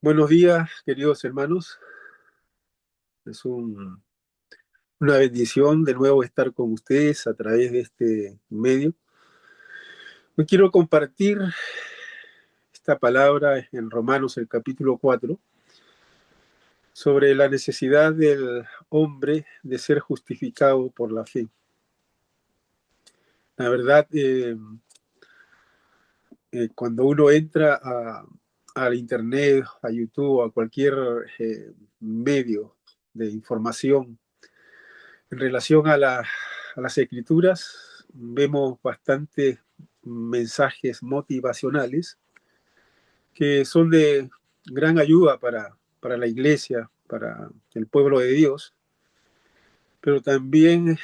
Buenos días, queridos hermanos. Es una bendición de nuevo estar con ustedes a través de este medio. Hoy quiero compartir esta palabra en Romanos, el capítulo 4, sobre la necesidad del hombre de ser justificado por la fe. La verdad, cuando uno entra al Internet, a YouTube, a cualquier medio de información, en relación a las escrituras, vemos bastantes mensajes motivacionales que son de gran ayuda para la iglesia, para el pueblo de Dios, pero también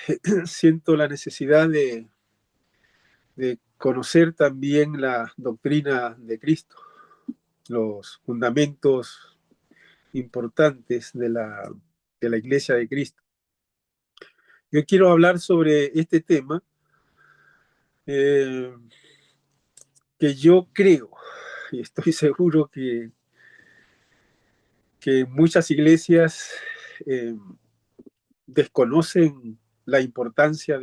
siento la necesidad de conocer también la doctrina de Cristo, los fundamentos importantes de la iglesia de Cristo. Yo quiero hablar sobre este tema eh, que yo creo y estoy seguro que muchas iglesias eh, desconocen la importancia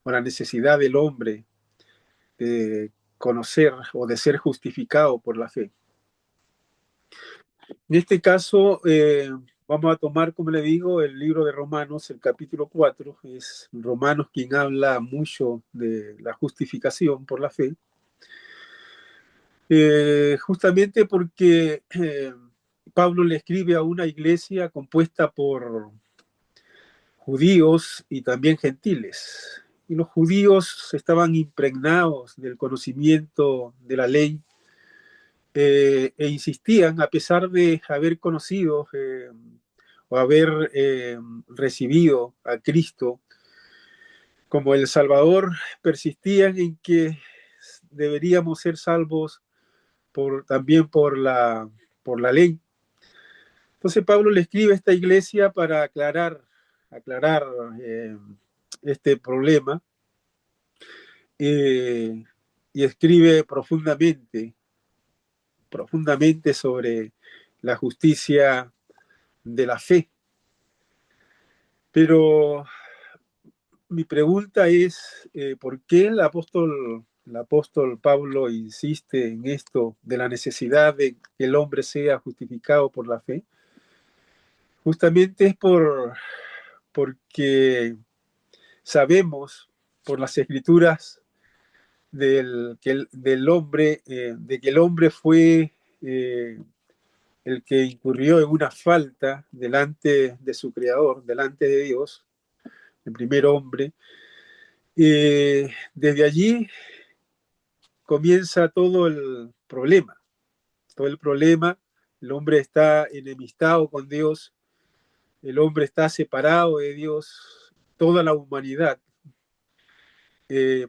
o la necesidad del hombre de conocer o de ser justificado por la fe. En este caso, vamos a tomar, como le digo, el libro de Romanos, el capítulo 4. Es Romanos quien habla mucho de la justificación por la fe. Justamente porque Pablo le escribe a una iglesia compuesta por judíos y también gentiles. Y los judíos estaban impregnados del conocimiento de la ley e insistían, a pesar de haber conocido o haber recibido a Cristo como el Salvador, persistían en que deberíamos ser salvos también por la ley. Entonces Pablo le escribe a esta iglesia para aclarar este problema eh, y escribe profundamente sobre la justicia de la fe. Pero mi pregunta es, ¿por qué el apóstol Pablo insiste en esto de la necesidad de que el hombre sea justificado por la fe? Justamente es porque sabemos por las escrituras del hombre, de que el hombre fue el que incurrió en una falta delante de su creador, delante de Dios, el primer hombre. Desde allí comienza todo el problema. El hombre está enemistado con Dios, el hombre está separado de Dios, toda la humanidad,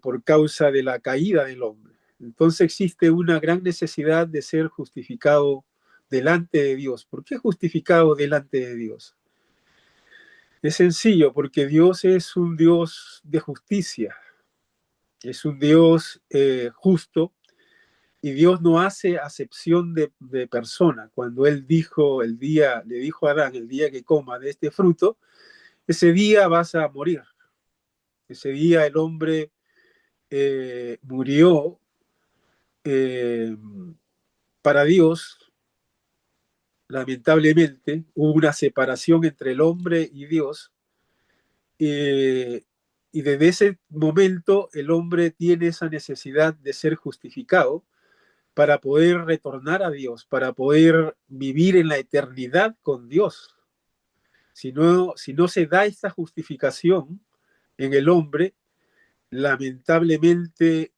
por causa de la caída del hombre. Entonces existe una gran necesidad de ser justificado delante de Dios. ¿Por qué justificado delante de Dios? Es sencillo, porque Dios es un Dios de justicia, es un Dios justo, y Dios no hace acepción de persona. Cuando Él le dijo a Adán, el día que coma de este fruto, ese día vas a morir. Ese día el hombre murió eh, para Dios. Lamentablemente hubo una separación entre el hombre y Dios, eh, y desde ese momento el hombre tiene esa necesidad de ser justificado para poder retornar a Dios, para poder vivir en la eternidad con Dios. Si no se da esta justificación en el hombre, lamentablemente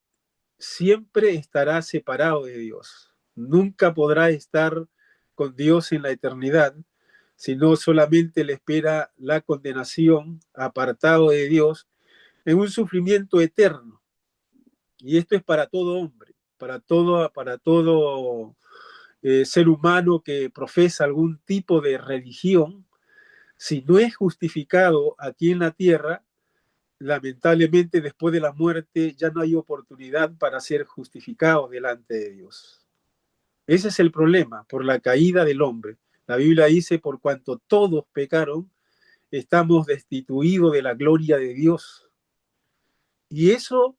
siempre estará separado de Dios. Nunca podrá estar con Dios en la eternidad, sino solamente le espera la condenación, apartado de Dios, en un sufrimiento eterno. Y esto es para todo hombre, para todo ser humano que profesa algún tipo de religión. Si no es justificado aquí en la tierra, lamentablemente después de la muerte ya no hay oportunidad para ser justificado delante de Dios. Ese es el problema, por la caída del hombre. La Biblia dice, por cuanto todos pecaron, estamos destituidos de la gloria de Dios. Y eso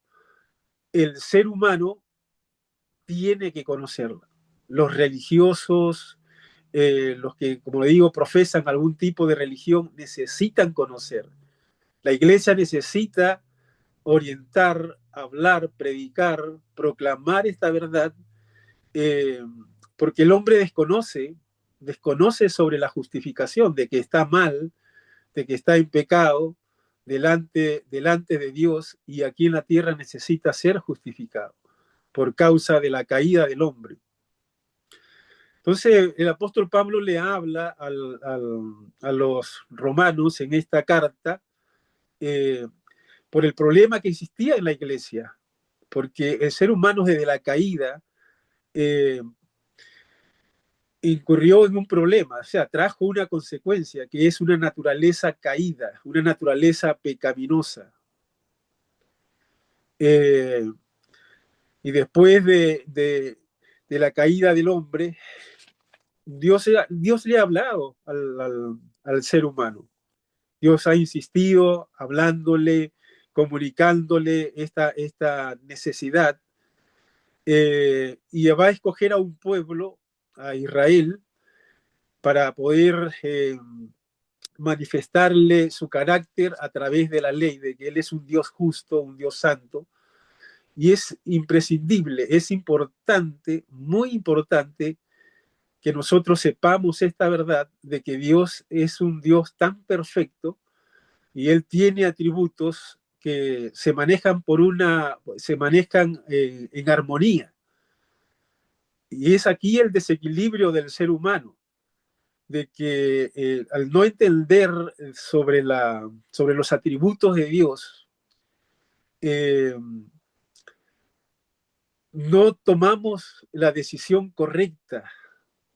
el ser humano tiene que conocerlo. Los religiosos, los que, como le digo, profesan algún tipo de religión, necesitan conocer. La iglesia necesita orientar, hablar, predicar, proclamar esta verdad, eh, porque el hombre desconoce sobre la justificación, de que está mal, de que está en pecado delante de Dios, y aquí en la tierra necesita ser justificado por causa de la caída del hombre. Entonces el apóstol Pablo le habla a los romanos en esta carta, eh, por el problema que existía en la iglesia, porque el ser humano desde la caída eh, incurrió en un problema, o sea, trajo una consecuencia que es una naturaleza caída, una naturaleza pecaminosa. Eh, y después de la caída del hombre, Dios le ha hablado al ser humano. Dios ha insistido, hablándole, comunicándole esta necesidad, y va a escoger a un pueblo, a Israel, para poder manifestarle su carácter a través de la ley, de que Él es un Dios justo, un Dios santo, y es imprescindible, es importante, muy importante, que nosotros sepamos esta verdad de que Dios es un Dios tan perfecto y Él tiene atributos que se manejan en armonía. Y es aquí el desequilibrio del ser humano, de que al no entender sobre los atributos de Dios, eh, no tomamos la decisión correcta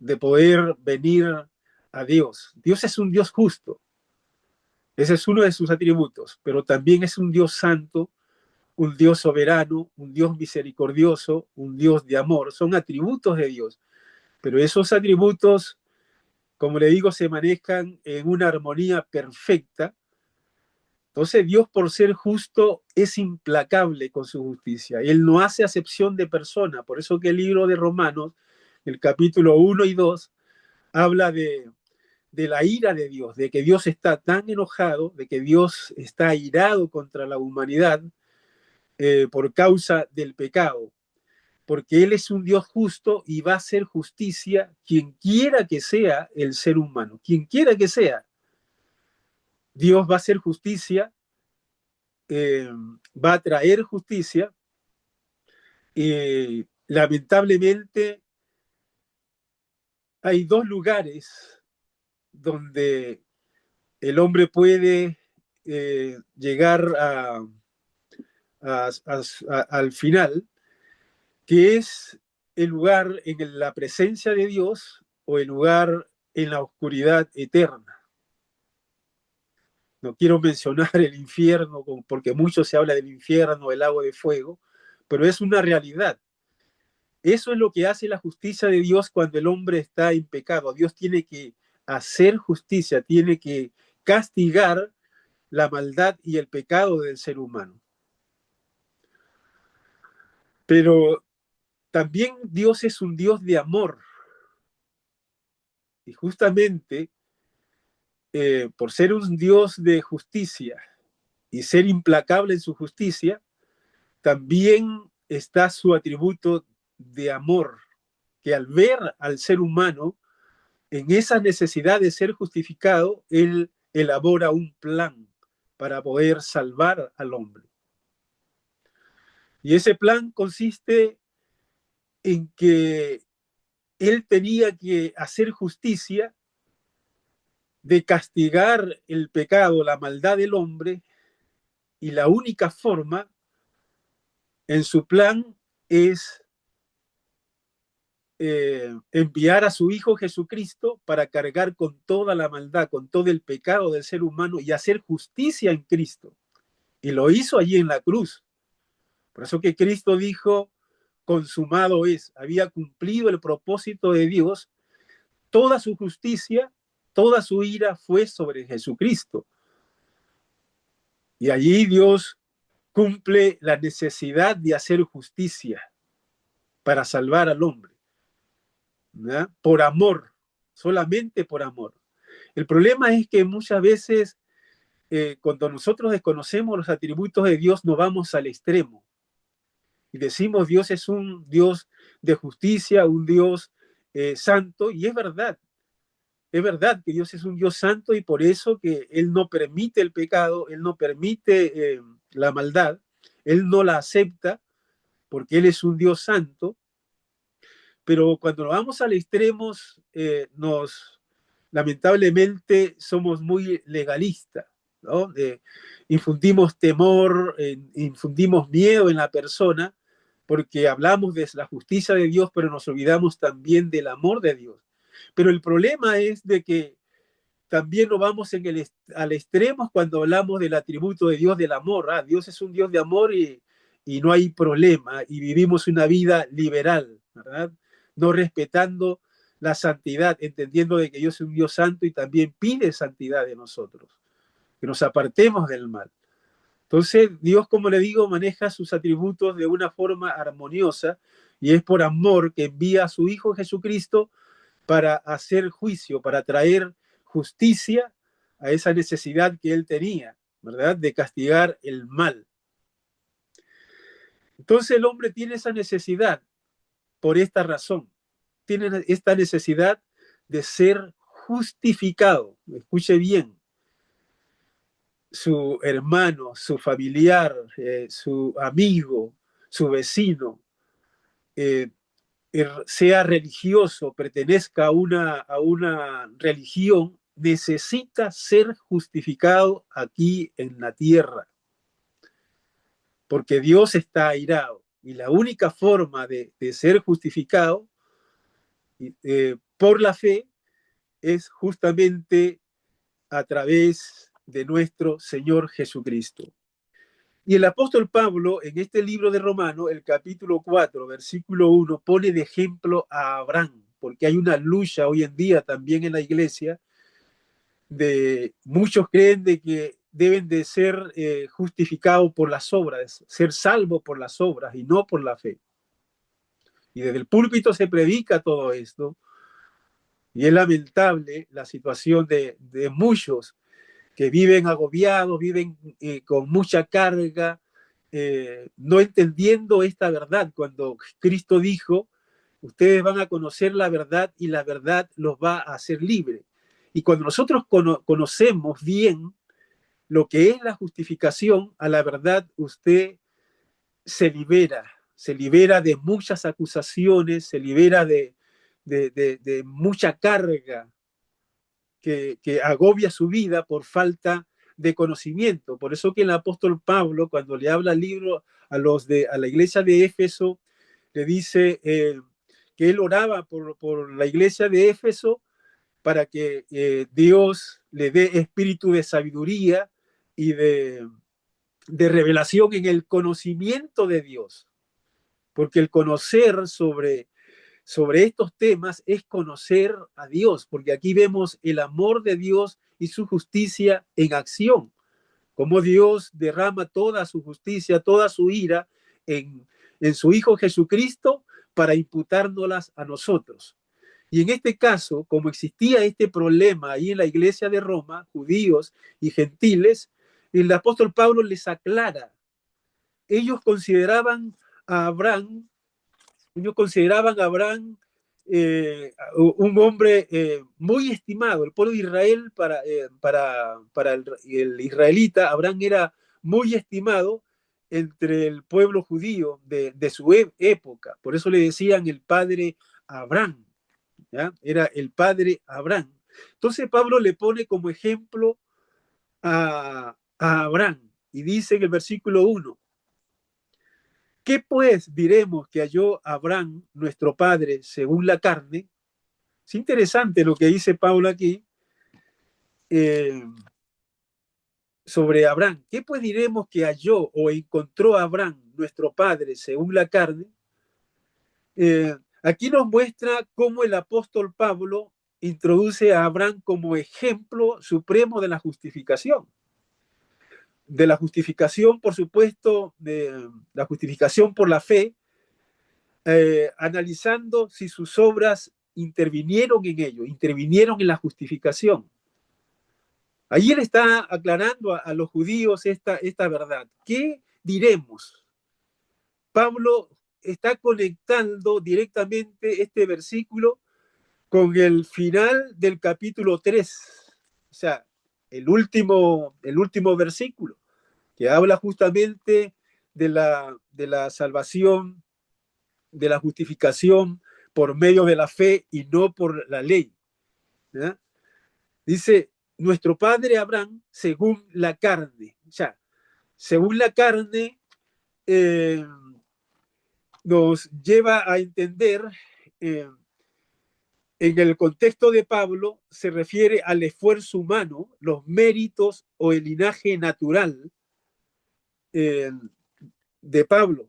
de poder venir a Dios. Dios es un Dios justo, ese es uno de sus atributos, pero también es un Dios santo, un Dios soberano, un Dios misericordioso, un Dios de amor. Son atributos de Dios, pero esos atributos, como le digo, se manejan en una armonía perfecta. Entonces Dios, por ser justo, es implacable con su justicia. Él no hace acepción de persona. Por eso que el libro de Romanos, el capítulo 1 y 2, habla de la ira de Dios, de que Dios está tan enojado, de que Dios está airado contra la humanidad por causa del pecado, porque Él es un Dios justo y va a hacer justicia quien quiera que sea el ser humano, quien quiera que sea. Dios va a hacer justicia, va a traer justicia. Lamentablemente hay dos lugares donde el hombre puede llegar al final, que es el lugar en la presencia de Dios o el lugar en la oscuridad eterna. No quiero mencionar el infierno, porque mucho se habla del infierno, el lago de fuego, pero es una realidad. Eso es lo que hace la justicia de Dios cuando el hombre está en pecado. Dios tiene que hacer justicia, tiene que castigar la maldad y el pecado del ser humano. Pero también Dios es un Dios de amor. Y justamente por ser un Dios de justicia y ser implacable en su justicia, también está su atributo de amor, que al ver al ser humano en esa necesidad de ser justificado, Él elabora un plan para poder salvar al hombre. Y ese plan consiste en que Él tenía que hacer justicia, de castigar el pecado, la maldad del hombre, y la única forma en su plan es enviar a su Hijo Jesucristo para cargar con toda la maldad, con todo el pecado del ser humano y hacer justicia en Cristo. Y lo hizo allí en la cruz. Por eso que Cristo dijo, consumado es, había cumplido el propósito de Dios, toda su justicia, toda su ira fue sobre Jesucristo. Y allí Dios cumple la necesidad de hacer justicia para salvar al hombre, ¿verdad? Por amor, solamente por amor. El problema es que muchas veces cuando nosotros desconocemos los atributos de Dios, nos vamos al extremo y decimos Dios es un Dios de justicia, un Dios santo, y es verdad que Dios es un Dios santo y por eso que Él no permite el pecado, Él no permite la maldad, Él no la acepta porque Él es un Dios santo, pero cuando nos vamos al extremo, lamentablemente somos muy legalistas, ¿no? Infundimos temor, infundimos miedo en la persona, porque hablamos de la justicia de Dios, pero nos olvidamos también del amor de Dios. Pero el problema es de que también nos vamos al extremo cuando hablamos del atributo de Dios, del amor. Dios es un Dios de amor y no hay problema, y vivimos una vida liberal, ¿verdad? No respetando la santidad, entendiendo de que Dios es un Dios santo y también pide santidad de nosotros, que nos apartemos del mal. Entonces, Dios, como le digo, maneja sus atributos de una forma armoniosa y es por amor que envía a su Hijo Jesucristo para hacer juicio, para traer justicia a esa necesidad que él tenía, ¿verdad? De castigar el mal. Entonces el hombre tiene esa necesidad por esta razón. Tiene esta necesidad de ser justificado. Escuche bien. Su hermano, su familiar, su amigo, su vecino, sea religioso, pertenezca a una religión, necesita ser justificado aquí en la tierra, porque Dios está airado. Y la única forma de ser justificado por la fe es justamente a través de nuestro Señor Jesucristo. Y el apóstol Pablo, en este libro de Romanos, el capítulo 4, versículo 1, pone de ejemplo a Abraham, porque hay una lucha hoy en día también en la iglesia de muchos creen de que deben de ser justificados por las obras, ser salvos por las obras y no por la fe. Y desde el púlpito se predica todo esto. Y es lamentable la situación de muchos que viven agobiados, viven con mucha carga, no entendiendo esta verdad. Cuando Cristo dijo, ustedes van a conocer la verdad y la verdad los va a hacer libres. Y cuando nosotros conocemos bien lo que es la justificación, a la verdad usted se libera de muchas acusaciones, se libera de mucha carga que agobia su vida por falta de conocimiento. Por eso que el apóstol Pablo, cuando le habla al libro a la iglesia de Éfeso, le dice que él oraba por la iglesia de Éfeso para que Dios le dé espíritu de sabiduría y de revelación en el conocimiento de Dios. Porque el conocer sobre estos temas es conocer a Dios, porque aquí vemos el amor de Dios y su justicia en acción, como Dios derrama toda su justicia, toda su ira en su Hijo Jesucristo para imputárnoslas a nosotros. Y en este caso, como existía este problema ahí en la iglesia de Roma, judíos y gentiles, el apóstol Pablo les aclara. Ellos consideraban a Abraham un hombre muy estimado. El pueblo de Israel, para el israelita, Abraham era muy estimado entre el pueblo judío de su época. Por eso le decían el padre Abraham, ¿ya? Era el padre Abraham. Entonces Pablo le pone como ejemplo a Abraham y dice en el versículo 1, ¿qué pues diremos que halló Abraham, nuestro padre, según la carne? Es interesante lo que dice Pablo aquí eh, sobre Abraham. ¿Qué pues diremos que halló o encontró Abraham, nuestro padre, según la carne? Aquí nos muestra cómo el apóstol Pablo introduce a Abraham como ejemplo supremo de la justificación. De la justificación, por supuesto, de la justificación por la fe, analizando si sus obras intervinieron en ello, intervinieron en la justificación. Ahí él está aclarando a los judíos esta verdad. ¿Qué diremos? Pablo está conectando directamente este versículo con el final del capítulo 3, o sea, el último versículo, que habla justamente de la salvación, de la justificación por medio de la fe y no por la ley. ¿Ya? Dice, nuestro padre Abraham, según la carne, o sea, según la carne, nos lleva a entender, eh, en el contexto de Pablo, se refiere al esfuerzo humano, los méritos o el linaje natural eh, de Pablo.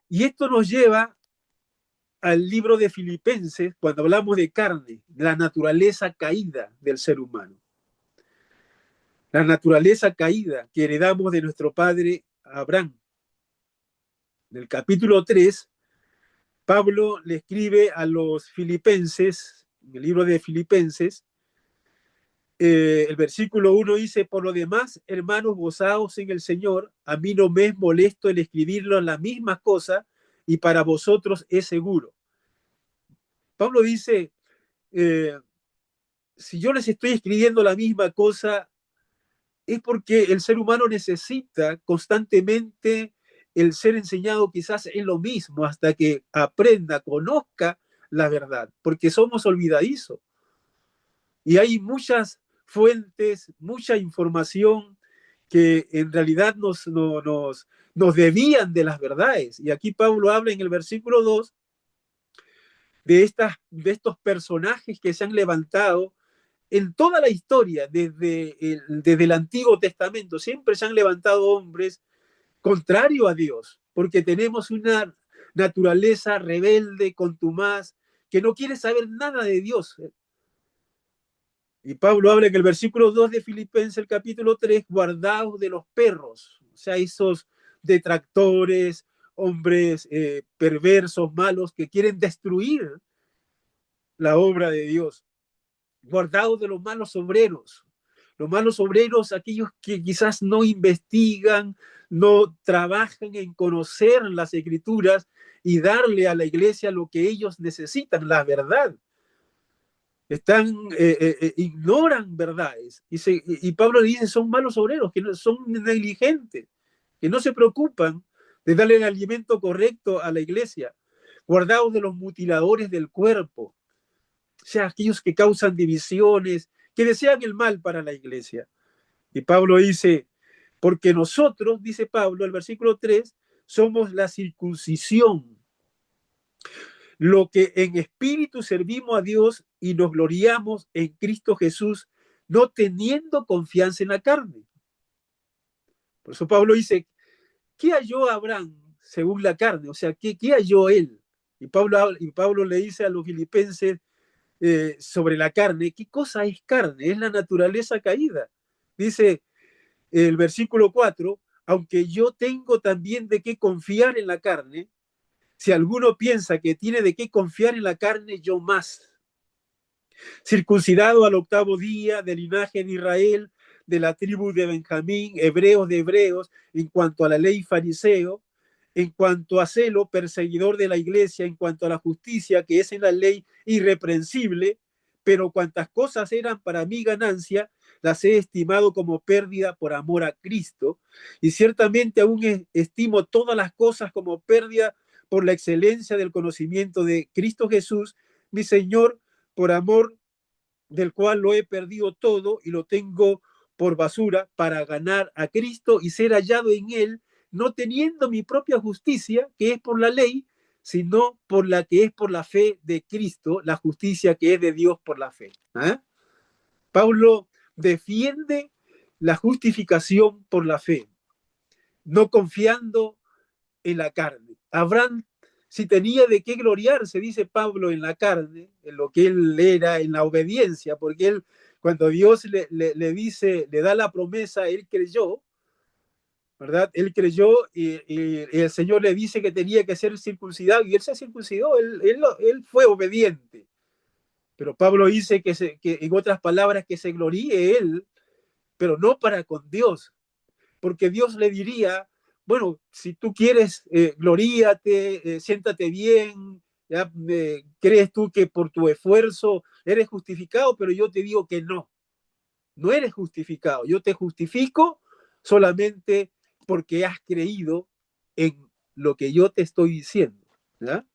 Y esto nos lleva al libro de Filipenses, cuando hablamos de carne, la naturaleza caída del ser humano. La naturaleza caída que heredamos de nuestro padre Abraham. En el capítulo 3, Pablo le escribe a los filipenses, en el libro de Filipenses, el versículo 1 dice, por lo demás, hermanos, gozaos en el Señor, a mí no me es molesto el escribirlo las mismas cosas y para vosotros es seguro. Pablo dice, si yo les estoy escribiendo la misma cosa, es porque el ser humano necesita constantemente el ser enseñado quizás en lo mismo hasta que aprenda, conozca la verdad, porque somos olvidadizos. Y hay muchas fuentes, mucha información que en realidad nos debían de las verdades. Y aquí Pablo habla en el versículo 2 de estos personajes que se han levantado en toda la historia, desde el Antiguo Testamento. Siempre se han levantado hombres contrario a Dios, porque tenemos una naturaleza rebelde, contumaz, que no quiere saber nada de Dios. Y Pablo habla en el versículo 2 de Filipenses, el capítulo 3, guardaos de los perros, o sea, esos detractores, hombres perversos, malos, que quieren destruir la obra de Dios. Guardaos de los malos obreros, aquellos que quizás no investigan, no trabajan en conocer las escrituras y darle a la iglesia lo que ellos necesitan, la verdad. Ignoran verdades. Y Pablo le dice, son malos obreros, que no, son negligentes, que no se preocupan de darle el alimento correcto a la iglesia. Guardaos de los mutiladores del cuerpo, o sea, aquellos que causan divisiones, que desean el mal para la iglesia. Y Pablo dice, porque nosotros, dice Pablo, el versículo 3, somos la circuncisión, lo que en espíritu servimos a Dios y nos gloriamos en Cristo Jesús, no teniendo confianza en la carne. Por eso Pablo dice, ¿qué halló Abraham según la carne? O sea, ¿qué halló él? Y Pablo le dice a los filipenses sobre la carne, ¿qué cosa es carne? Es la naturaleza caída. Dice el versículo 4, aunque yo tengo también de qué confiar en la carne, si alguno piensa que tiene de qué confiar en la carne, yo más. Circuncidado al octavo día, del linaje de Israel, de la tribu de Benjamín, hebreos de hebreos, en cuanto a la ley fariseo, en cuanto a celo, perseguidor de la iglesia, en cuanto a la justicia que es en la ley irreprensible, pero cuantas cosas eran para mi ganancia, las he estimado como pérdida por amor a Cristo, y ciertamente aún estimo todas las cosas como pérdida por la excelencia del conocimiento de Cristo Jesús, mi Señor, por amor del cual lo he perdido todo y lo tengo por basura para ganar a Cristo y ser hallado en él, no teniendo mi propia justicia, que es por la ley, sino por la que es por la fe de Cristo, la justicia que es de Dios por la fe. ¿Eh? Pablo defiende la justificación por la fe, no confiando en la carne. Abraham si tenía de qué gloriarse, dice Pablo, en la carne, en lo que él era, en la obediencia, porque él, cuando Dios le dice, le da la promesa, él creyó, ¿verdad? Él creyó y el Señor le dice que tenía que ser circuncidado y él se circuncidó, él fue obediente. Pero Pablo dice que en otras palabras que se gloríe él, pero no para con Dios, porque Dios le diría, bueno, si tú quieres, gloríate, siéntate bien, ¿ya? ¿Crees tú que por tu esfuerzo eres justificado? Pero yo te digo que no, no eres justificado. Yo te justifico solamente porque has creído en lo que yo te estoy diciendo, ¿ya?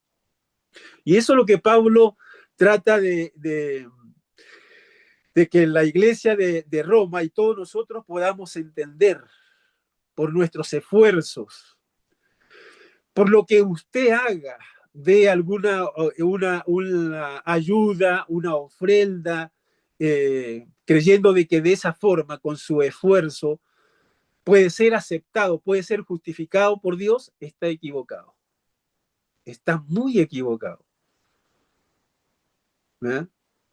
Y eso es lo que Pablo trata de que la iglesia de Roma y todos nosotros podamos entender por nuestros esfuerzos, por lo que usted haga de alguna una ayuda, una ofrenda, creyendo de que de esa forma, con su esfuerzo, puede ser aceptado, puede ser justificado por Dios, está equivocado. Está muy equivocado. ¿Eh?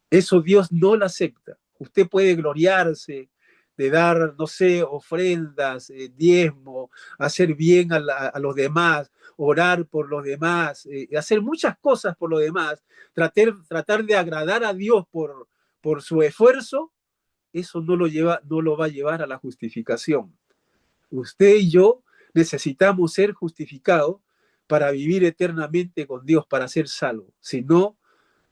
Eso Dios no lo acepta. Usted puede gloriarse de dar, no sé, ofrendas, diezmo, hacer bien a los demás, orar por los demás, hacer muchas cosas por los demás, tratar de agradar a Dios por su esfuerzo, eso no lo va a llevar a la justificación. Usted y yo necesitamos ser justificados para vivir eternamente con Dios, para ser salvos. Si no,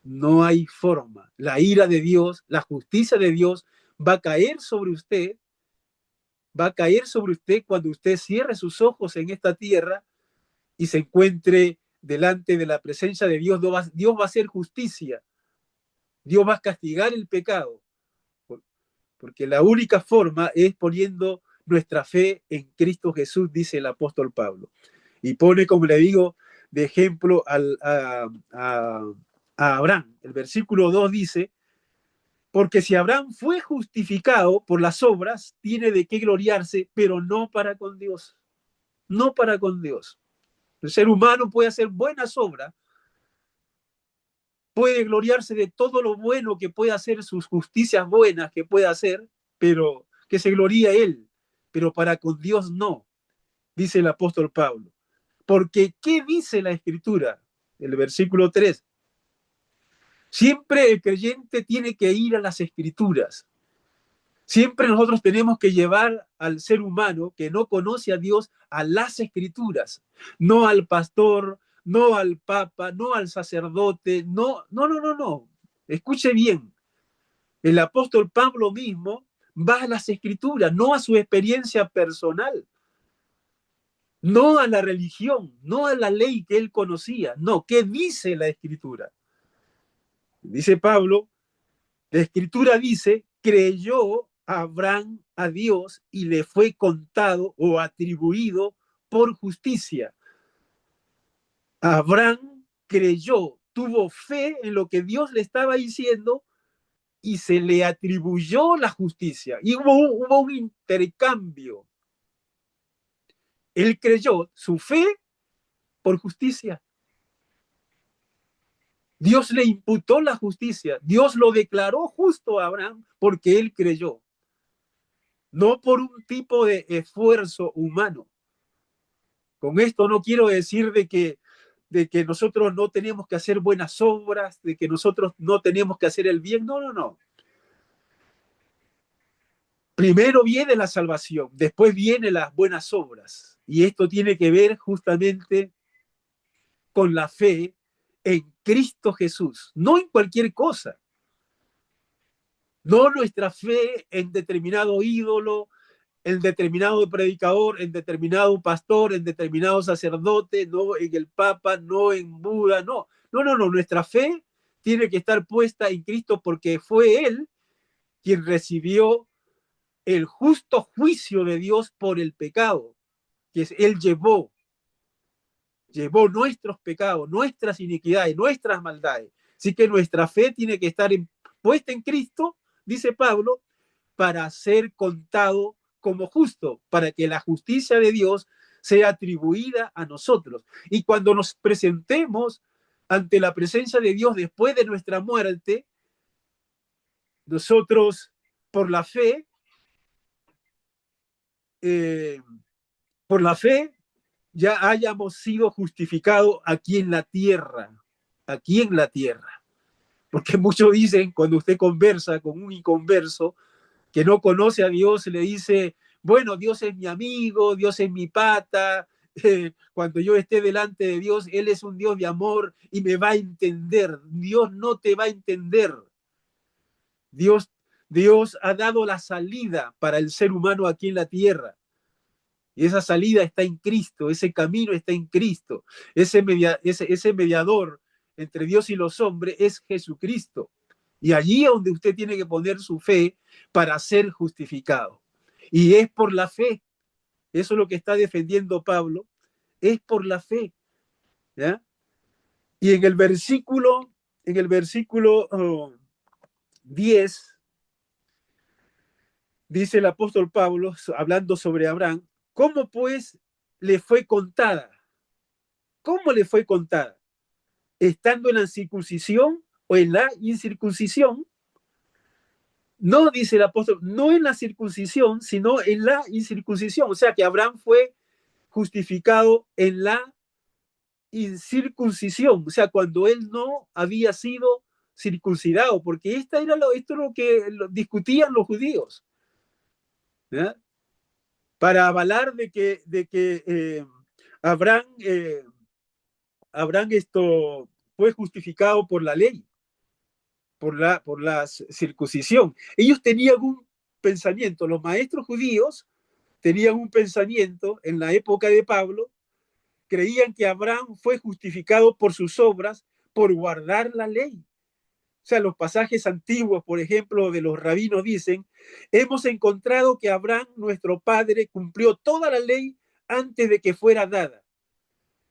no hay forma. La ira de Dios, la justicia de Dios va a caer sobre usted, va a caer sobre usted cuando usted cierre sus ojos en esta tierra y se encuentre delante de la presencia de Dios. Dios va a hacer justicia, Dios va a castigar el pecado, porque la única forma es poniendo nuestra fe en Cristo Jesús, dice el apóstol Pablo. Y pone, como le digo, de ejemplo a Abraham. El versículo 2 dice, porque si Abraham fue justificado por las obras, tiene de qué gloriarse, pero no para con Dios. No para con Dios. El ser humano puede hacer buenas obras, puede gloriarse de todo lo bueno que puede hacer, sus justicias buenas que puede hacer, pero que se gloría él, pero para con Dios no, dice el apóstol Pablo. Porque, ¿qué dice la Escritura? El versículo 3. Siempre el creyente tiene que ir a las Escrituras. Siempre nosotros tenemos que llevar al ser humano que no conoce a Dios a las Escrituras, no al pastor, no al papa, no al sacerdote, no. Escuche bien, el apóstol Pablo mismo va a las Escrituras, no a su experiencia personal, no a la religión, no a la ley que él conocía, no, ¿qué dice la Escritura? Dice Pablo, la Escritura dice, creyó Abraham a Dios y le fue contado o atribuido por justicia. Abraham creyó, tuvo fe en lo que Dios le estaba diciendo y se le atribuyó la justicia. Y hubo un intercambio. Él creyó su fe por justicia. Dios le imputó la justicia. Dios lo declaró justo a Abraham porque él creyó. No por un tipo de esfuerzo humano. Con esto no quiero decir de que nosotros no tenemos que hacer buenas obras, de que nosotros no tenemos que hacer el bien. No. Primero viene la salvación, después vienen las buenas obras. Y esto tiene que ver justamente con la fe en Cristo Jesús, no en cualquier cosa. No nuestra fe en determinado ídolo, en determinado predicador, en determinado pastor, en determinado sacerdote, no en el Papa, no en Buda, no. Nuestra fe tiene que estar puesta en Cristo porque fue Él quien recibió el justo juicio de Dios por el pecado, que Él llevó nuestros pecados, nuestras iniquidades, nuestras maldades. Así que nuestra fe tiene que estar puesta en Cristo, dice Pablo, para ser contado como justo, para que la justicia de Dios sea atribuida a nosotros. Y cuando nos presentemos ante la presencia de Dios después de nuestra muerte, nosotros, por la fe, eh, por la fe, ya hayamos sido justificados aquí en la tierra. Porque muchos dicen, cuando usted conversa con un inconverso que no conoce a Dios, le dice, bueno, Dios es mi amigo, Dios es mi pata, cuando yo esté delante de Dios, Él es un Dios de amor y me va a entender. Dios no te va a entender. Dios ha dado la salida para el ser humano aquí en la tierra. Y esa salida está en Cristo, ese camino está en Cristo. Ese mediador entre Dios y los hombres es Jesucristo. Y allí es donde usted tiene que poner su fe para ser justificado. Y es por la fe. Eso es lo que está defendiendo Pablo. Es por la fe. ¿Ya? Y en el versículo 10, dice el apóstol Pablo, hablando sobre Abraham, ¿cómo pues le fue contada? ¿Cómo le fue contada? ¿Estando en la circuncisión o en la incircuncisión? No, dice el apóstol, no en la circuncisión, sino en la incircuncisión. O sea que Abraham fue justificado en la incircuncisión, o sea, cuando él no había sido circuncidado, porque esto es lo que discutían los judíos, ¿ya? Para avalar de que Abraham, Abraham esto fue justificado por la ley, por la circuncisión. Ellos tenían un pensamiento, los maestros judíos tenían un pensamiento en la época de Pablo, creían que Abraham fue justificado por sus obras, por guardar la ley. O sea, los pasajes antiguos, por ejemplo, de los rabinos dicen, hemos encontrado que Abraham, nuestro padre, cumplió toda la ley antes de que fuera dada.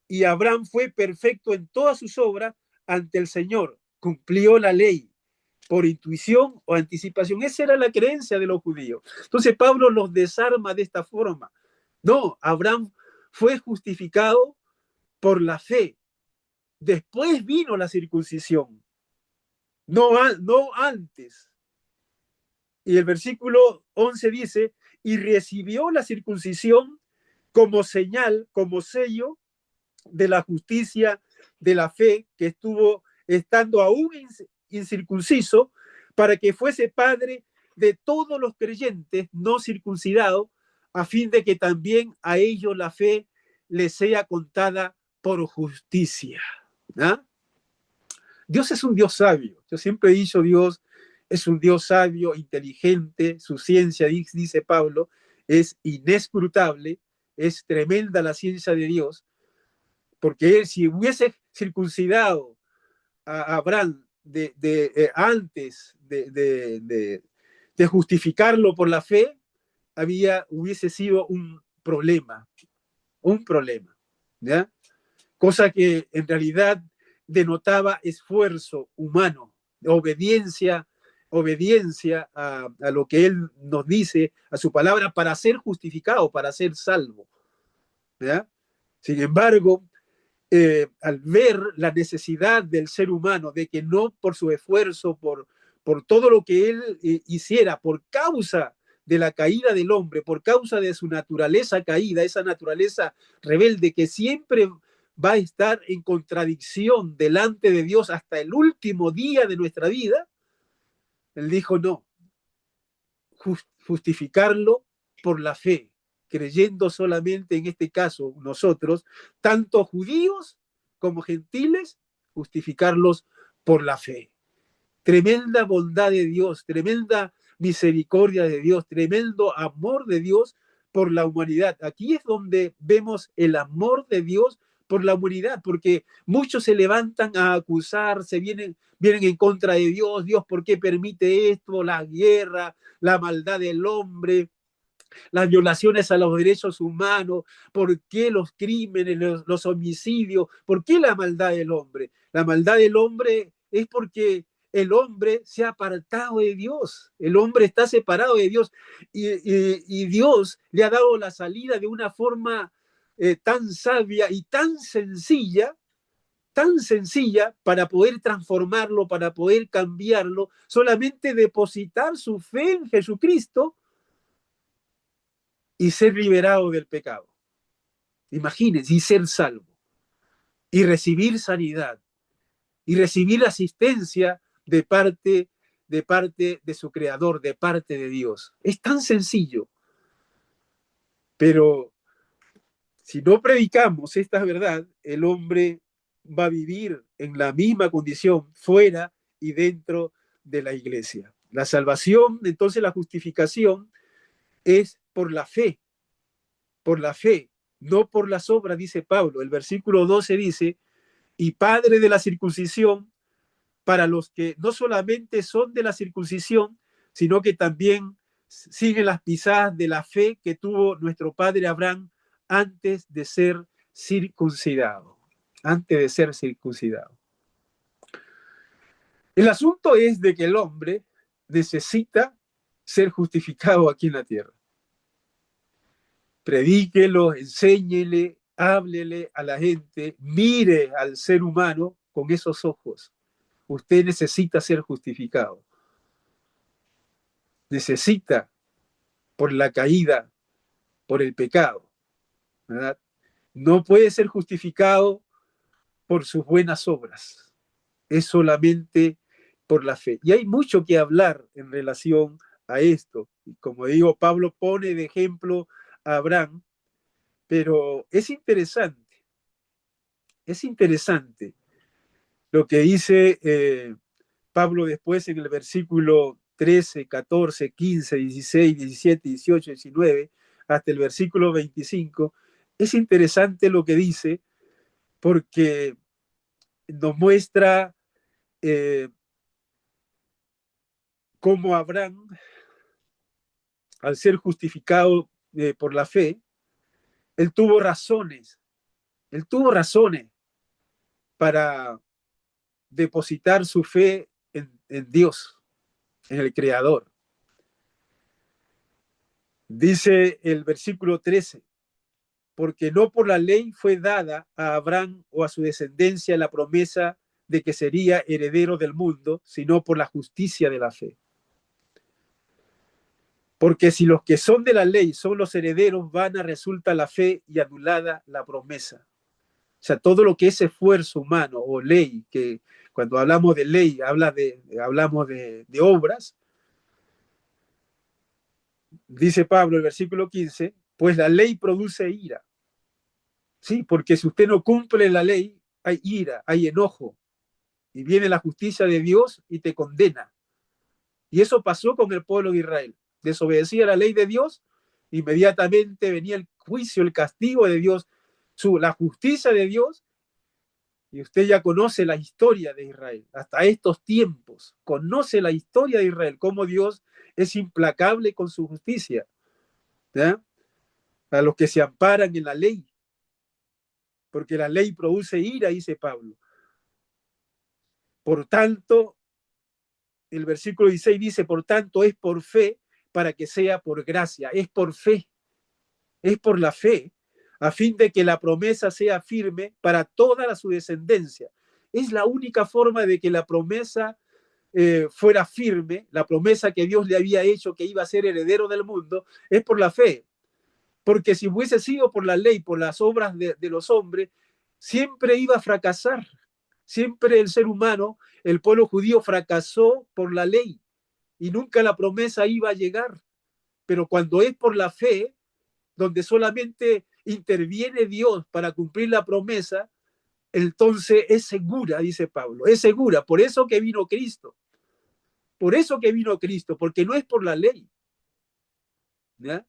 Y Abraham fue perfecto en todas sus obras ante el Señor. Cumplió la ley por intuición o anticipación. Esa era la creencia de los judíos. Entonces Pablo los desarma de esta forma. No, Abraham fue justificado por la fe. Después vino la circuncisión, no antes. Y el versículo 11 dice, y recibió la circuncisión como señal, como sello de la justicia de la fe que estuvo estando aún incircunciso, para que fuese padre de todos los creyentes no circuncidados, a fin de que también a ellos la fe les sea contada por justicia. ¿Ah? Dios es un Dios sabio. Yo siempre he dicho, Dios es un Dios sabio, inteligente, su ciencia, dice Pablo, es inescrutable, es tremenda la ciencia de Dios, porque él, si hubiese circuncidado a Abraham antes de justificarlo por la fe, hubiese sido un problema, ¿ya? Cosa que en realidad denotaba esfuerzo humano, obediencia a lo que él nos dice, a su palabra, para ser justificado, para ser salvo, ¿ya? Sin embargo, al ver la necesidad del ser humano de que no por su esfuerzo, por todo lo que él hiciera, por causa de la caída del hombre, por causa de su naturaleza caída, esa naturaleza rebelde que siempre va a estar en contradicción delante de Dios hasta el último día de nuestra vida, él dijo no, justificarlo por la fe, creyendo solamente en este caso nosotros, tanto judíos como gentiles, justificarlos por la fe. Tremenda bondad de Dios, tremenda misericordia de Dios, tremendo amor de Dios por la humanidad. Aquí es donde vemos el amor de Dios por la humanidad, porque muchos se levantan a acusar, vienen en contra de Dios. Dios, ¿por qué permite esto? La guerra, la maldad del hombre, las violaciones a los derechos humanos, ¿por qué los crímenes, los homicidios? ¿Por qué la maldad del hombre? La maldad del hombre es porque el hombre se ha apartado de Dios, el hombre está separado de Dios y Dios le ha dado la salida de una forma tan sabia y tan sencilla para poder transformarlo, para poder cambiarlo, solamente depositar su fe en Jesucristo y ser liberado del pecado. Imagínense, y ser salvo, y recibir sanidad, y recibir asistencia de parte de su creador, de parte de Dios. Es tan sencillo, pero si no predicamos esta verdad, el hombre va a vivir en la misma condición fuera y dentro de la iglesia. La salvación, entonces la justificación es por la fe, no por las obras, dice Pablo. El versículo 12 dice, y padre de la circuncisión para los que no solamente son de la circuncisión, sino que también siguen las pisadas de la fe que tuvo nuestro padre Abraham antes de ser circuncidado. Antes de ser circuncidado. El asunto es de que el hombre necesita ser justificado aquí en la tierra. Predíquelo, enséñele, háblele a la gente, mire al ser humano con esos ojos. Usted necesita ser justificado. Necesita, por la caída, por el pecado, ¿verdad? No puede ser justificado por sus buenas obras. Es solamente por la fe. Y hay mucho que hablar en relación a esto. Y como digo, Pablo pone de ejemplo a Abraham, pero es interesante lo que dice Pablo después en el versículo 13, 14, 15, 16, 17, 18, 19, hasta el versículo 25. Es interesante lo que dice porque nos muestra cómo Abraham, al ser justificado por la fe, él tuvo razones para depositar su fe en Dios, en el Creador. Dice el versículo 13, porque no por la ley fue dada a Abraham o a su descendencia la promesa de que sería heredero del mundo, sino por la justicia de la fe. Porque si los que son de la ley son los herederos, vana resulta la fe y anulada la promesa. O sea, todo lo que es esfuerzo humano o ley, que cuando hablamos de ley hablamos de obras, dice Pablo en el versículo 15, pues la ley produce ira. Sí, porque si usted no cumple la ley, hay ira, hay enojo, y viene la justicia de Dios y te condena. Y eso pasó con el pueblo de Israel. Desobedecía la ley de Dios, inmediatamente venía el juicio, el castigo de Dios, la justicia de Dios, y usted ya conoce la historia de Israel, hasta estos tiempos, conoce la historia de Israel, cómo Dios es implacable con su justicia, ¿ya? A los que se amparan en la ley, porque la ley produce ira, dice Pablo. Por tanto, el versículo 16 dice, por tanto, es por fe para que sea por gracia, es por fe, es por la fe, a fin de que la promesa sea firme para toda su descendencia. Es la única forma de que la promesa fuera firme, la promesa que Dios le había hecho que iba a ser heredero del mundo, es por la fe. Porque si hubiese sido por la ley, por las obras de los hombres, siempre iba a fracasar. Siempre el ser humano, el pueblo judío fracasó por la ley y nunca la promesa iba a llegar. Pero cuando es por la fe, donde solamente interviene Dios para cumplir la promesa, entonces es segura, dice Pablo, es segura. Por eso que vino Cristo. Por eso que vino Cristo, porque no es por la ley. ¿Ya?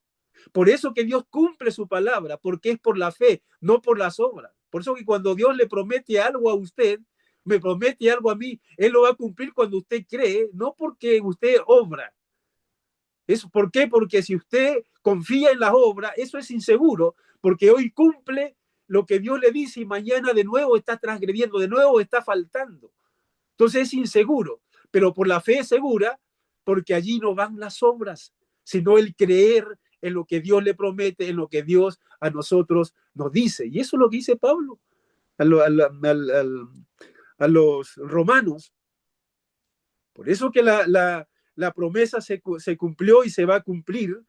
Por eso que Dios cumple su palabra, porque es por la fe, no por las obras. Por eso que cuando Dios le promete algo a usted, me promete algo a mí, Él lo va a cumplir cuando usted cree, no porque usted obra. ¿Eso por qué? Porque si usted confía en las obras, eso es inseguro, porque hoy cumple lo que Dios le dice y mañana de nuevo está transgrediendo, de nuevo está faltando. Entonces es inseguro, pero por la fe es segura, porque allí no van las obras, sino el creer en lo que Dios le promete, en lo que Dios a nosotros nos dice. Y eso es lo que dice Pablo a los romanos. Por eso que la promesa se cumplió y se va a cumplir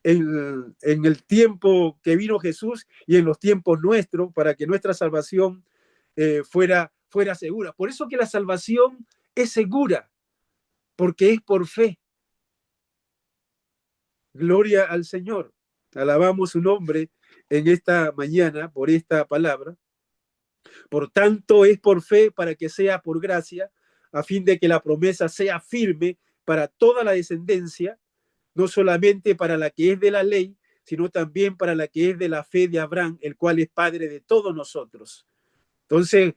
en el tiempo que vino Jesús y en los tiempos nuestros para que nuestra salvación fuera segura. Por eso que la salvación es segura, porque es por fe. Gloria al Señor. Alabamos su nombre en esta mañana por esta palabra. Por tanto, es por fe para que sea por gracia, a fin de que la promesa sea firme para toda la descendencia, no solamente para la que es de la ley, sino también para la que es de la fe de Abraham, el cual es padre de todos nosotros. Entonces,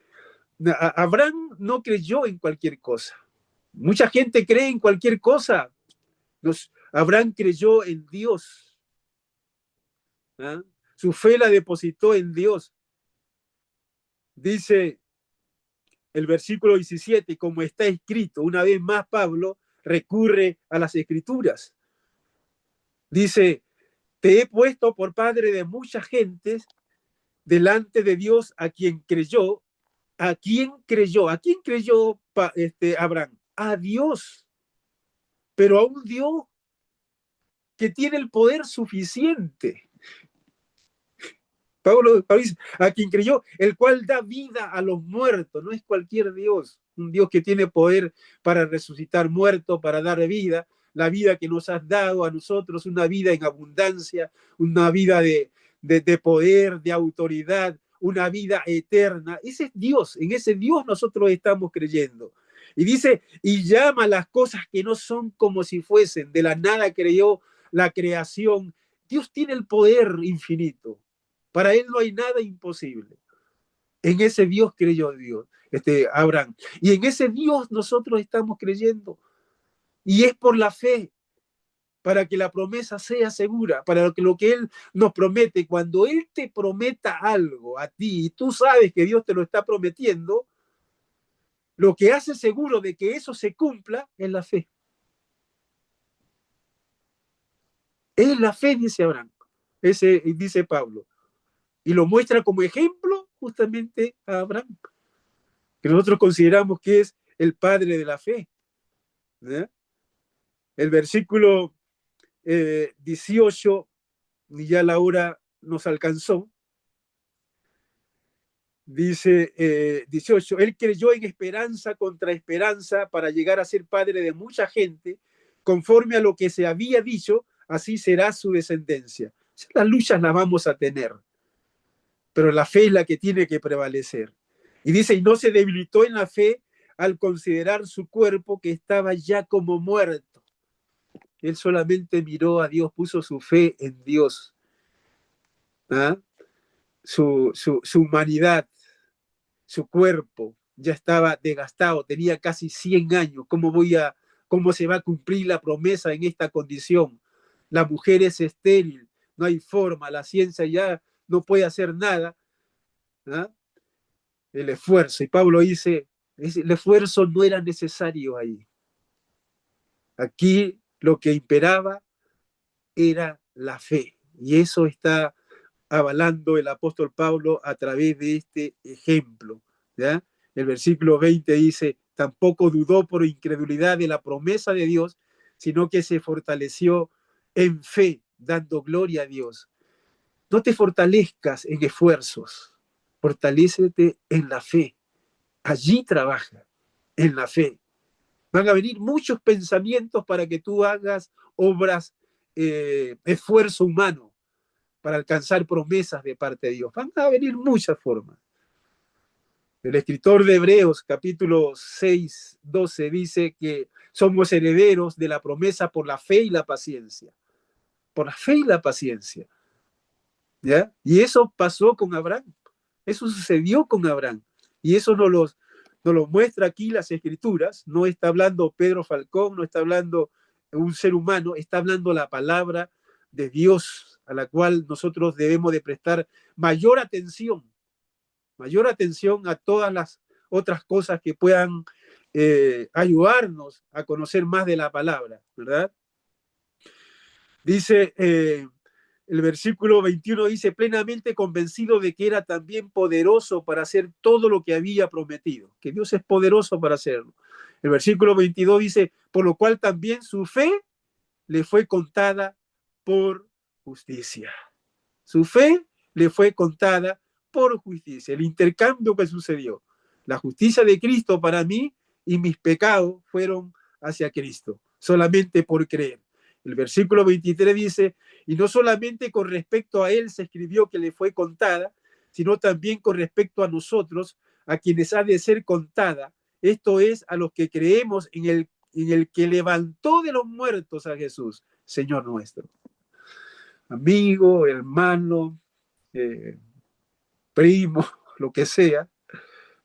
Abraham no creyó en cualquier cosa. Mucha gente cree en cualquier cosa. Abraham creyó en Dios. ¿Ah? Su fe la depositó en Dios. Dice el versículo 17, como está escrito, una vez más Pablo recurre a las escrituras. Dice, te he puesto por padre de muchas gentes delante de Dios a quien creyó. ¿A quién creyó? ¿A quién creyó Abraham? A Dios. Pero a un Dios que tiene el poder suficiente. Pablo dice, a quien creyó, el cual da vida a los muertos. No es cualquier Dios. Un Dios que tiene poder para resucitar muertos, para dar vida. La vida que nos has dado a nosotros, una vida en abundancia, una vida de poder, de autoridad, una vida eterna. Ese es Dios, en ese Dios nosotros estamos creyendo. Y dice, y llama las cosas que no son como si fuesen, de la nada creó la creación. Dios tiene el poder infinito. Para él no hay nada imposible. En ese Dios creyó Abraham. Y en ese Dios nosotros estamos creyendo. Y es por la fe, para que la promesa sea segura, para que lo que Él nos promete, cuando Él te prometa algo a ti y tú sabes que Dios te lo está prometiendo, lo que hace seguro de que eso se cumpla es la fe. Es la fe, dice Abraham, dice Pablo. Y lo muestra como ejemplo justamente a Abraham, que nosotros consideramos que es el padre de la fe. ¿Eh? El versículo 18, y ya la hora nos alcanzó, dice 18, él creyó en esperanza contra esperanza para llegar a ser padre de mucha gente, conforme a lo que se había dicho, así será su descendencia. Las luchas las vamos a tener, pero la fe es la que tiene que prevalecer. Y dice, y no se debilitó en la fe al considerar su cuerpo que estaba ya como muerto. Él solamente miró a Dios, puso su fe en Dios. ¿Ah? Su humanidad, su cuerpo ya estaba desgastado, tenía casi 100 años. ¿Cómo se va a cumplir la promesa en esta condición? La mujer es estéril, no hay forma, la ciencia ya no puede hacer nada. ¿Ah? El esfuerzo. Y Pablo dice, el esfuerzo no era necesario ahí. Aquí lo que imperaba era la fe. Y eso está avalando el apóstol Pablo a través de este ejemplo. ¿Ya? El versículo 20 dice, tampoco dudó por incredulidad de la promesa de Dios, sino que se fortaleció en fe, dando gloria a Dios. No te fortalezcas en esfuerzos, fortalécete en la fe. Allí trabaja, en la fe. Van a venir muchos pensamientos para que tú hagas obras, esfuerzo humano para alcanzar promesas de parte de Dios. Van a venir muchas formas. El escritor de Hebreos, capítulo 6, 12, dice que somos herederos de la promesa por la fe y la paciencia. Por la fe y la paciencia. ¿Ya? Y eso pasó con Abraham. Eso sucedió con Abraham. Y eso nos lo muestra aquí las escrituras. No está hablando Pedro Falcón, no está hablando un ser humano, está hablando la palabra de Dios, a la cual nosotros debemos de prestar mayor atención a todas las otras cosas que puedan ayudarnos a conocer más de la palabra, ¿verdad? Dice, el versículo 21 dice, plenamente convencido de que era también poderoso para hacer todo lo que había prometido, que Dios es poderoso para hacerlo. El versículo 22 dice, por lo cual también su fe le fue contada por justicia. Su fe le fue contada por justicia. El intercambio que sucedió. La justicia de Cristo para mí y mis pecados fueron hacia Cristo, solamente por creer. El versículo 23 dice, y no solamente con respecto a él se escribió que le fue contada, sino también con respecto a nosotros, a quienes ha de ser contada. Esto es, a los que creemos en el que levantó de los muertos a Jesús, Señor nuestro. Amigo, hermano, primo, lo que sea,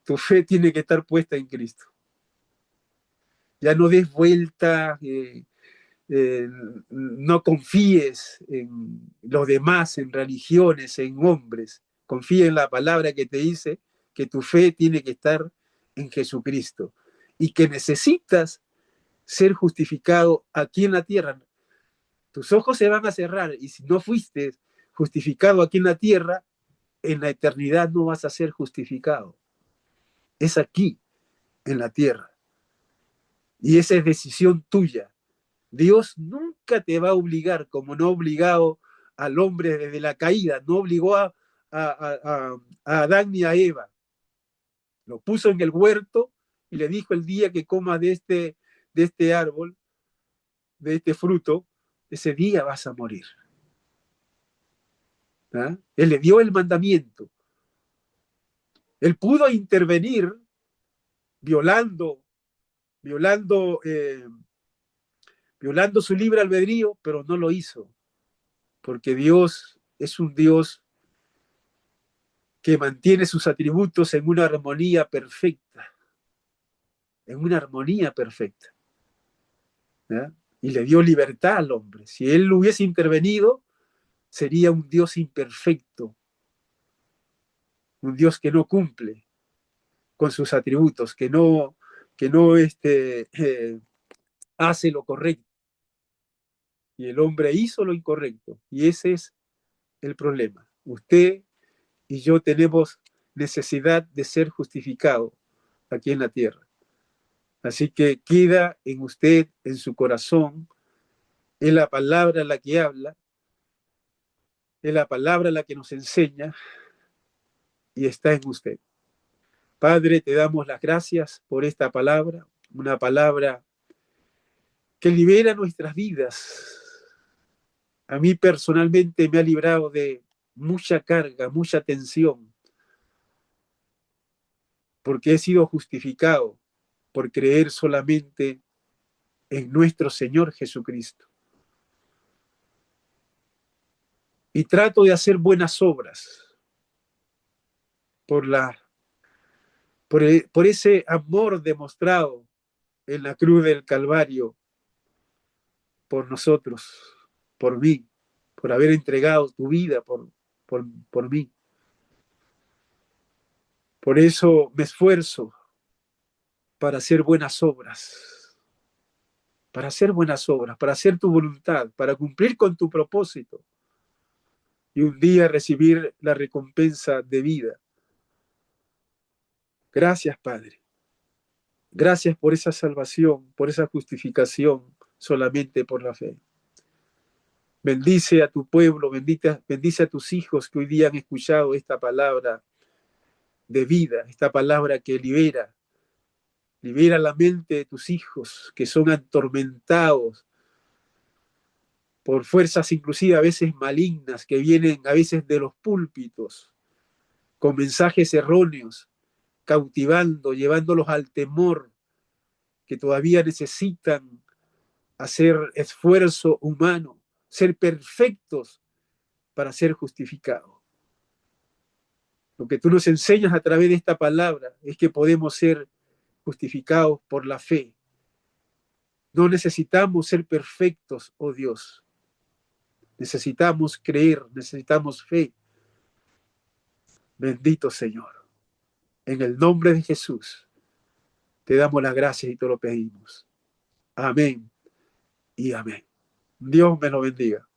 tu fe tiene que estar puesta en Cristo. Ya no des vuelta, no confíes en los demás, en religiones, en hombres. Confía en la palabra que te dice que tu fe tiene que estar en Jesucristo y que necesitas ser justificado aquí en la tierra. Tus ojos se van a cerrar y si no fuiste justificado aquí en la tierra, en la eternidad no vas a ser justificado. Es aquí, en la tierra. Y esa es decisión tuya. Dios nunca te va a obligar, como no ha obligado al hombre desde la caída, no obligó a Adán ni a Eva. Lo puso en el huerto y le dijo el día que comas de este árbol, de este fruto, ese día vas a morir. ¿Ah? Él le dio el mandamiento. Él pudo intervenir violando, violando, eh, violando su libre albedrío, pero no lo hizo, porque Dios es un Dios que mantiene sus atributos en una armonía perfecta, en una armonía perfecta. ¿Ya? Y le dio libertad al hombre. Si él hubiese intervenido, sería un Dios imperfecto, un Dios que no cumple con sus atributos, que no hace lo correcto. Y el hombre hizo lo incorrecto. Y ese es el problema. Usted y yo tenemos necesidad de ser justificados aquí en la tierra. Así que queda en usted, en su corazón, es la palabra la que habla, es la palabra la que nos enseña y está en usted. Padre, te damos las gracias por esta palabra, una palabra que libera nuestras vidas. A mí personalmente me ha librado de mucha carga, mucha tensión, porque he sido justificado por creer solamente en nuestro Señor Jesucristo. Y trato de hacer buenas obras por ese amor demostrado en la cruz del Calvario por nosotros, por mí, por haber entregado tu vida por mí. Por eso me esfuerzo para hacer buenas obras, para hacer buenas obras, para hacer tu voluntad, para cumplir con tu propósito y un día recibir la recompensa de vida. Gracias, Padre. Gracias por esa salvación, por esa justificación solamente por la fe. Bendice a tu pueblo, bendice a tus hijos que hoy día han escuchado esta palabra de vida, esta palabra que libera. Libera la mente de tus hijos que son atormentados por fuerzas inclusive a veces malignas que vienen a veces de los púlpitos con mensajes erróneos, cautivando, llevándolos al temor, que todavía necesitan hacer esfuerzo humano, ser perfectos para ser justificados. Lo que tú nos enseñas a través de esta palabra es que podemos ser justificados por la fe. No necesitamos ser perfectos, oh Dios. Necesitamos creer, necesitamos fe. Bendito Señor. En el nombre de Jesús, te damos las gracias y te lo pedimos. Amén y amén. Dios me lo bendiga.